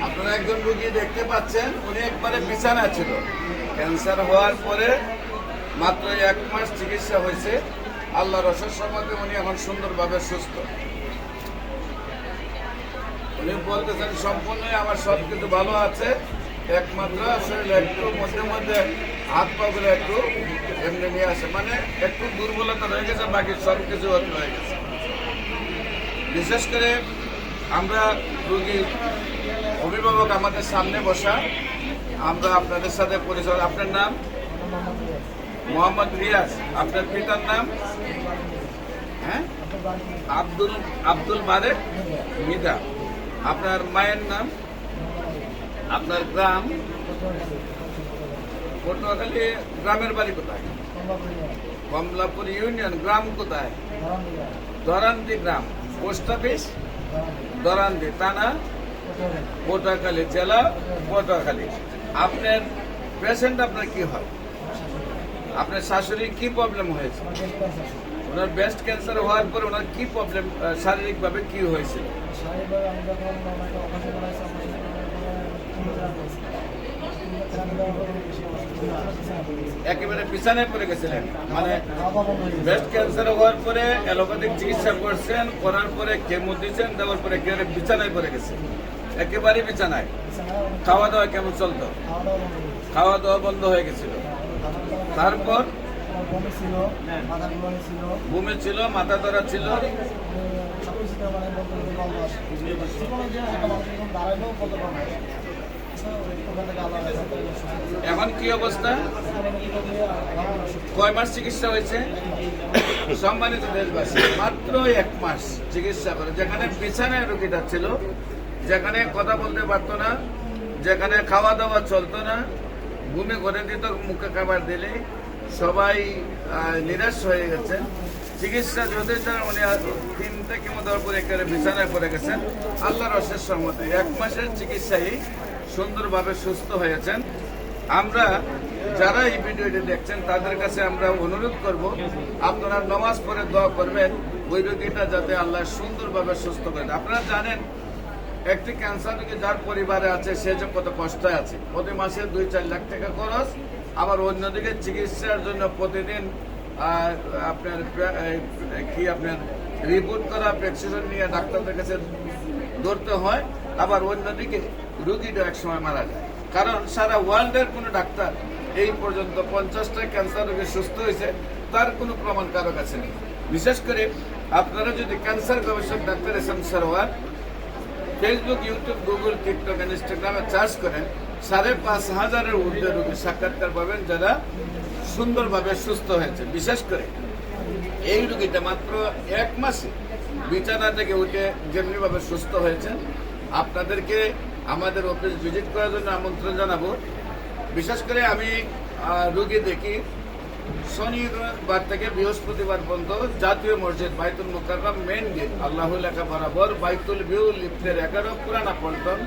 আপনারা একজন রোগী দেখতে পাচ্ছেন, উনি একবারে বিছানা ছিল। ক্যান্সার হওয়ার পরে মাত্র 1 মাস চিকিৎসা হয়েছে। আল্লাহর অশেষ রহমতে উনি এখন সুন্দরভাবে সুস্থ। উনি বলতেছেন সম্পূর্ণই আমার সব কিছু ভালো আছে, একমাত্র শরীরে একটু মধ্যে মধ্যে হাত পাগুলো একটু এমনি নিয়ে আসে, মানে একটু দুর্বলতা রয়ে গেছে, বাকি সব কিছু হয়ে গেছে। বিশেষ করে আমরা রোগী অভিভাবক আমাদের সামনে বসা, আমরা আপনাদের সাথে পরিচয়। আপনার নাম? মোহাম্মদ রিয়াজ। আপনার পিতার নাম? হ্যাঁ, আব্দুল বারেক মিদা। আপনার মায়ের নাম? আপনার গ্রাম? পটুয়াখালী। গ্রামের বাড়ি কোথায়? কমলাপুর ইউনিয়ন। গ্রাম কোথায়? দরান্দি গ্রাম। পোস্ট অফিস দরান্দি, থানা পটুয়াখালী, জেলা পটুয়াখালী। আপনার পেশেন্ট আপনার কি হয়? আপনার শাশুড়ি কি প্রবলেম হয়েছে? ওনার ব্রেস্ট ক্যান্সার হওয়ার পর ওনার কি প্রবলেম, শারীরিকভাবে কি হয়েছিল? একেবারে বিছানায় পড়ে গেছিলেন, মানে ব্রেস্ট ক্যান্সার হওয়ার পরে অ্যালোপ্যাথিক চিকিৎসা করছেন, করার পরে কেমো দিয়েছেন, দেওয়ার পরে একেবারে বিছানায় পড়ে গেছে, একেবারে বিছানায়। খাওয়া দাওয়া কেমন চলতো? খাওয়া দাওয়া বন্ধ হয়ে গেছিল। তারপর ঘুমে ছিল, মাথা ধরা ছিল। এখন কি অবস্থা? কয় মাস চিকিৎসা হয়েছে? সম্মানিত দেশবাসী, মাত্র 1 মাস চিকিৎসা করে, যেখানে বিছানায় রোগীটা ছিল, যেখানে কথা বলতে পারতো না, যেখানে খাওয়া দাওয়া চলতো না, ঘুমে করে দিত, মুখে খাবার দিলে সবাই নিরাশ হয়ে গেছে। চিকিৎসা যদি উনি 3টা কেমো দেওয়ার পরে একেবারে বিছানায় পড়ে গেছেন। আল্লাহর অশেষ রহমতে 1 মাসের চিকিৎসায় সুন্দরভাবে সুস্থ হয়েছেন। আমরা যারা এই ভিডিওটি দেখছেন তাদের কাছে আমরা অনুরোধ করব, আপনারা নামাজ পড়ে দোয়া করবেন ওই রোগীটা যাতে আল্লাহ সুন্দরভাবে সুস্থ করেন। আপনারা জানেন একটি ক্যান্সার রোগী যার পরিবারে আছে সে যে কত কষ্ট আছে, প্রতি মাসে 2-4 লাখ টাকা খরচ, আবার অন্যদিকে চিকিৎসার জন্য প্রতিদিন আপনার রিপোর্ট করা, প্রেসক্রিপশন নিয়ে ডাক্তারদের কাছে ধরতে হয়, আবার অন্যদিকে রোগীটা এক সময় মারা যায়। কারণ সারা ওয়ার্ল্ডের কোনো ডাক্তার এই পর্যন্ত 50টা ক্যান্সার রোগী সুস্থ হয়েছে তার কোনো প্রমাণ কারো কাছে নেই। বিশেষ করে আপনারা যদি ক্যান্সার গবেষক doctor S M Sarwar Facebook, YouTube, Google, TikTok, ইনস্টাগ্রামে চার্জ করেন, 5,500-এর ঊর্ধ্বে রোগী সাক্ষাৎকার পাবেন যারা সুন্দরভাবে সুস্থ হয়েছে। বিশেষ করে এই রোগীটা মাত্র 1 মাসে বিছানা থেকে উঠে যেমনিভাবে সুস্থ হয়েছেন। আপনাদেরকে আমাদের অফিস ভিজিট করার জন্য আমন্ত্রণ জানাবো। বিশেষ করে আমি রোগী দেখি শনিবার থেকে বৃহস্পতিবার পর্যন্ত জাতীয় মসজিদ বাইতুল মুকাররম মেইন গেট আল্লাহ লেখা বরাবর বাইতুল ভিউ লিফটের 11 পুরানা পল্টন,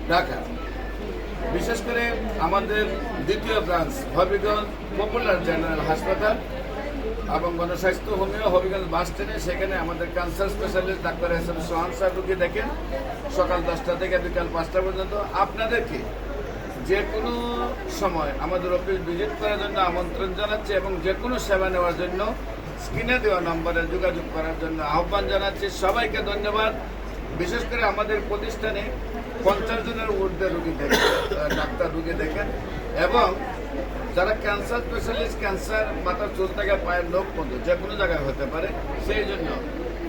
ঢাকা। বিশেষ করে আমাদের দ্বিতীয় ব্রাঞ্চ হবিগঞ্জ পপুলার জেনারেল হাসপাতাল এবং গণস্বাস্থ্য হোমিও হবিগঞ্জ বাস স্ট্যান্ডে, সেখানে আমাদের cancer specialist doctor S M Sohan সাহেব রোগী দেখেন সকাল 10টা থেকে বিকাল 5টা পর্যন্ত। আপনাদেরকে যে কোনো সময় আমাদের অফিস ভিজিট করার জন্য আমন্ত্রণ জানাচ্ছি এবং যে কোনো সেবা নেওয়ার জন্য স্ক্রিনে দেওয়া নম্বরে যোগাযোগ করার জন্য আহ্বান জানাচ্ছি। সবাইকে ধন্যবাদ। বিশেষ করে আমাদের প্রতিষ্ঠানে 50 জনের ঊর্ধ্বে রোগী দেখেন, ডাক্তার রোগী দেখেন, এবং যারা ক্যান্সার স্পেশালিস্ট, ক্যান্সার মাথার চুল থেকে পায়ের নখ পর্যন্ত যে কোনো জায়গায় হতে পারে, সেই জন্য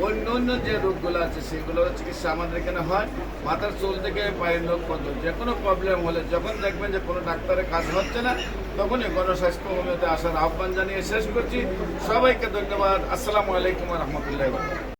অন্য যে রোগগুলো আছে সেগুলোর চিকিৎসা আমাদের এখানে হয়। মাথার চুল থেকে পায়ের নখ পর্যন্ত যে কোনো প্রবলেম হলে যখন দেখবেন যে কোনো ডাক্তারের কাজ হচ্ছে না, তখনই গণস্বাস্থ্য হোমিওতে আসার আহ্বান জানিয়ে শেষ করছি। সবাইকে ধন্যবাদ। আসসালামু আলাইকুম ওয়া রাহমাতুল্লাহি ওয়া বারাকাতুহু।